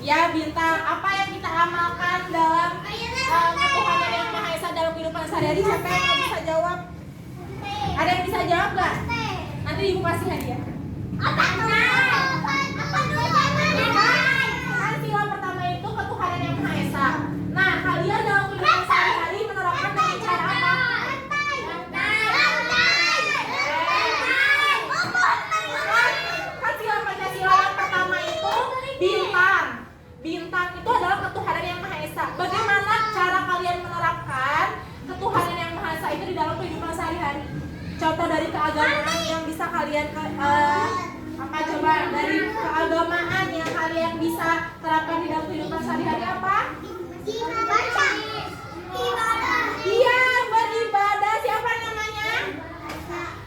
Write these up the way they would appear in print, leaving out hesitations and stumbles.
Ya, bintang. Apa yang kita amalkan dalam ketuhanan yang Maha Esa dalam kehidupan sehari-hari? Siapa yang bisa jawab? Ada yang bisa jawab nggak? Nanti ibu kasih hadiah. Kan sila pertama itu ketuhanan yang Maha Esa. Nah, kalian dalam kehidupan sehari-hari menerapkan dengan cara apa? Kan sila Pancasila yang pertama itu bintang. Bintang itu adalah ketuhanan yang Maha Esa. Bagaimana cara kalian menerapkan ketuhanan yang Maha Esa itu di dalam kehidupan sehari-hari? Contoh dari keagamaan yang bisa kalian apa coba dari keagamaan yang kalian bisa terapkan di dalam kehidupan sehari-hari apa? Iya, beribadah. Siapa namanya?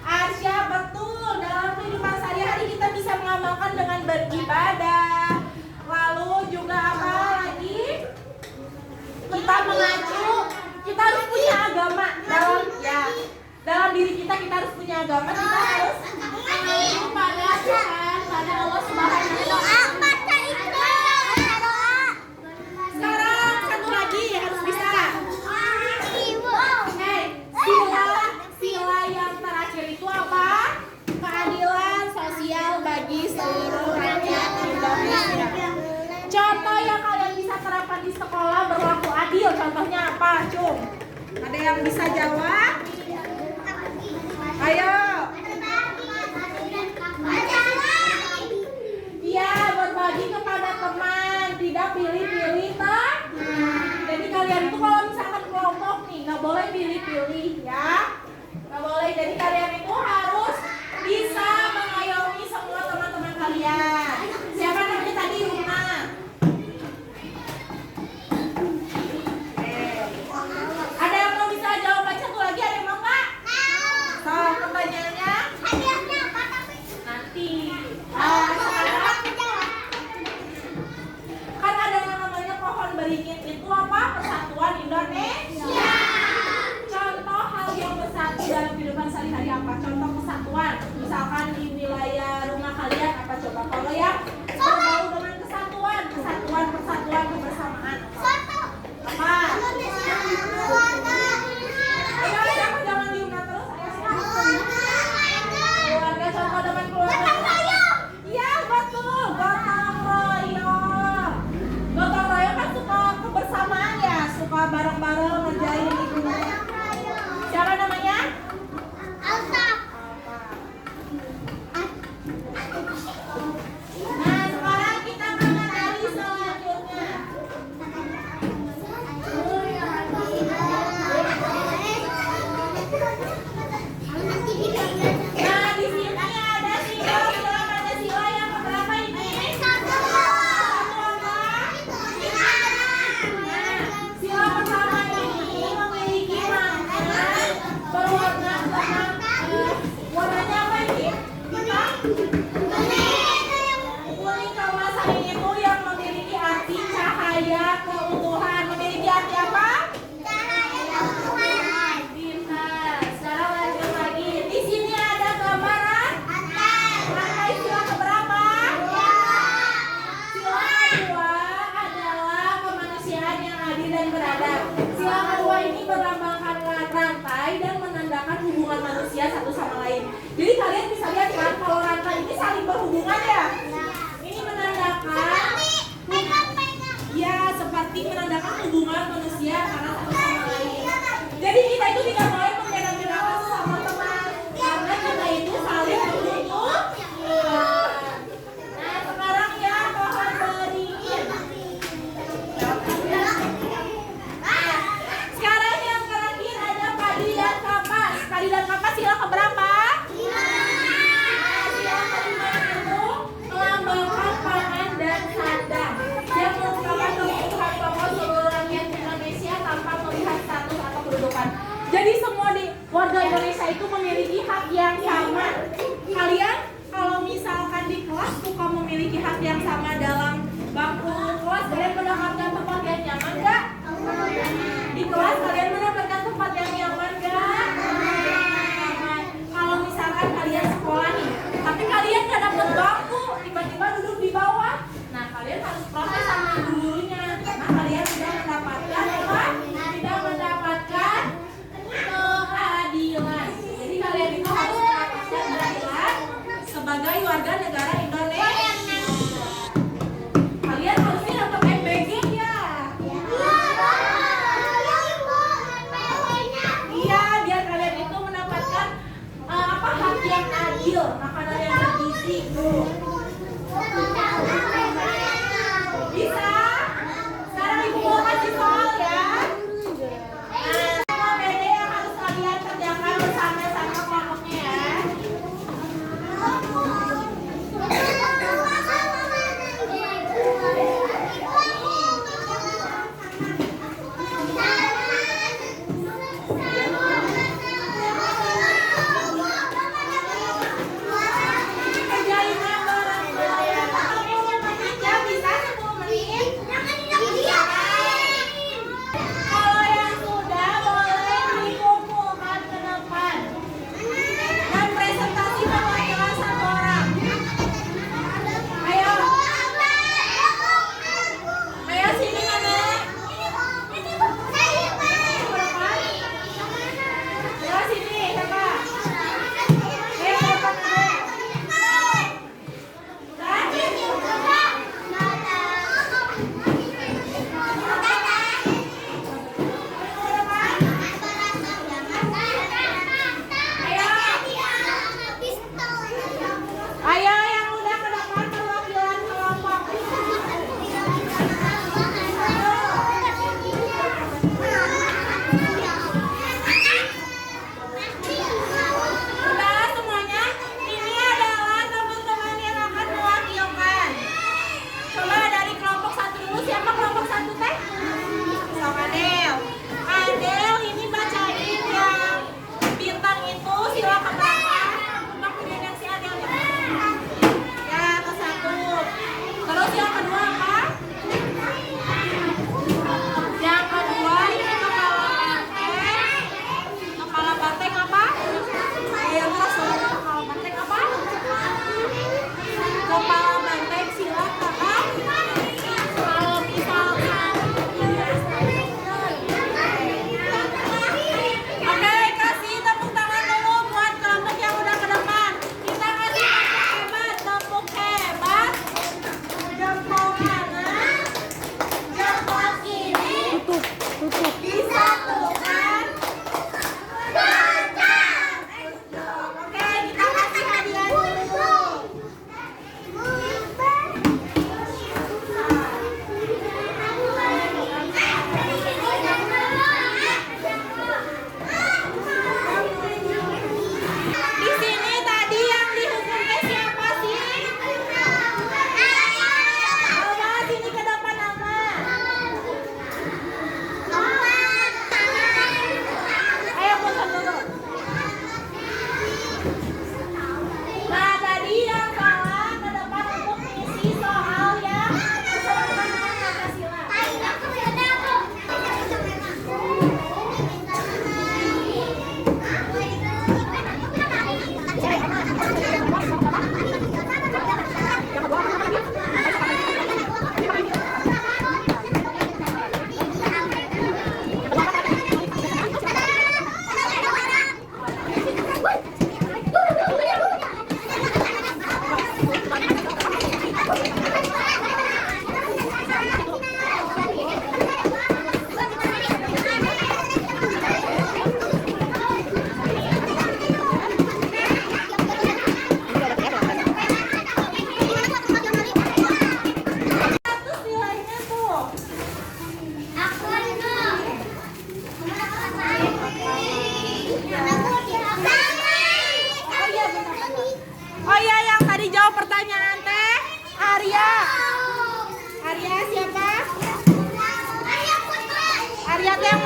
Arsya, betul. Dalam kehidupan sehari-hari kita bisa mengamalkan dengan beribadah. Lalu juga apa lagi? Kita mengacu. Kita harus punya agama dalam diri kita harus punya agama. Kita harus mengacu pada Tuhan, pada Allah Subhanahu wa Ta'ala. Sekarang satu lagi yang harus bisa. Sila yang terakhir itu apa? Keadilan sosial bagi seluruh rakyat Indonesia. Contoh yang kalian bisa terapkan di sekolah berlaku adil. Contohnya apa, Cung? Ada yang bisa jawab? Ayo. Iya, berbagi kepada teman, tidak pilih-pilih, toh. Jadi kalian itu kalau misalkan kelompok nih, nggak boleh pilih-pilih, ya. Nggak boleh. Jadi kalian itu harus bisa mengayomi semua teman-teman kalian. Siapa namanya tadi? Runa. Ada yang mau bisa jawab aja satu lagi? Ada yang mau nggak? So, pertanyaannya? Nanti. Sekarang kan ada yang namanya pohon beringin itu apa? Persatuan Indonesia. Contoh hal yang bersatu dalam kehidupan sehari-hari apa? Contoh kesatuan. Misalkan di wilayah rumah kalian apa coba? Kalau yang berbau dengan kesatuan, persatuan, kebersamaan. Apa? Ayo, jangan diunggah terus. Keluarga, contoh dengan keluarga. Iya, betul. Gotong royong. Gotong royong kan suka kebersamaan ya, suka bareng-bareng ngerjain itu. Siapa namanya? Nah, sekarang kita mengenali selanjutnya. Nah, di sini ada sila Pancasila yang keberapa ini? Satu apa? Sila pertama ini memiliki makna berwarna tenang. Warnanya apa ini? Kuning keemasan itu yang memiliki arti cahaya keutuhan. Memiliki arti apa? Pintar. Sekarang lanjut lagi. Di sini ada gambaran. Rantai sila keberapa? Sila kedua adalah kemanusiaan yang adil dan beradab. Sila kedua ini berlambangkan rantai dan menandakan hubungan manusia satu sama lain. Jadi kalian bisa lihat kan kalau rantai ini saling berhubungan ya. Ini menandakan ya seperti menandakan hubungan manusia karena satu sama lain. Jadi kita itu tidak boleh membeda-bedakan sesama teman karena kita itu saling membutuhkan. Nah, sekarang ya pohon beringin. Nah, sekarang yang terakhir ada padi dan kapas. Padi dan kapas sila keberapa? Sila kelima itu melambangkan pangan dan sandang yang merupakan kebutuhan pokok seluruh rakyat Indonesia tanpa melihat status atau kedudukan. Jadi semua warga Indonesia itu memiliki hak yang sama. Kalian kalau misalkan di kelas suka memiliki hak yang sama dalam bangku kelas, kalian mendapatkan tempat yang nyaman nggak? Di kelas kalian mendapatkan tempat yang nyaman nggak? Kalau misalkan kalian sekolah nih, tapi kalian nggak dapat bangku, tiba-tiba duduk di bawah. Nah, kalian harus protes sama Lihat yang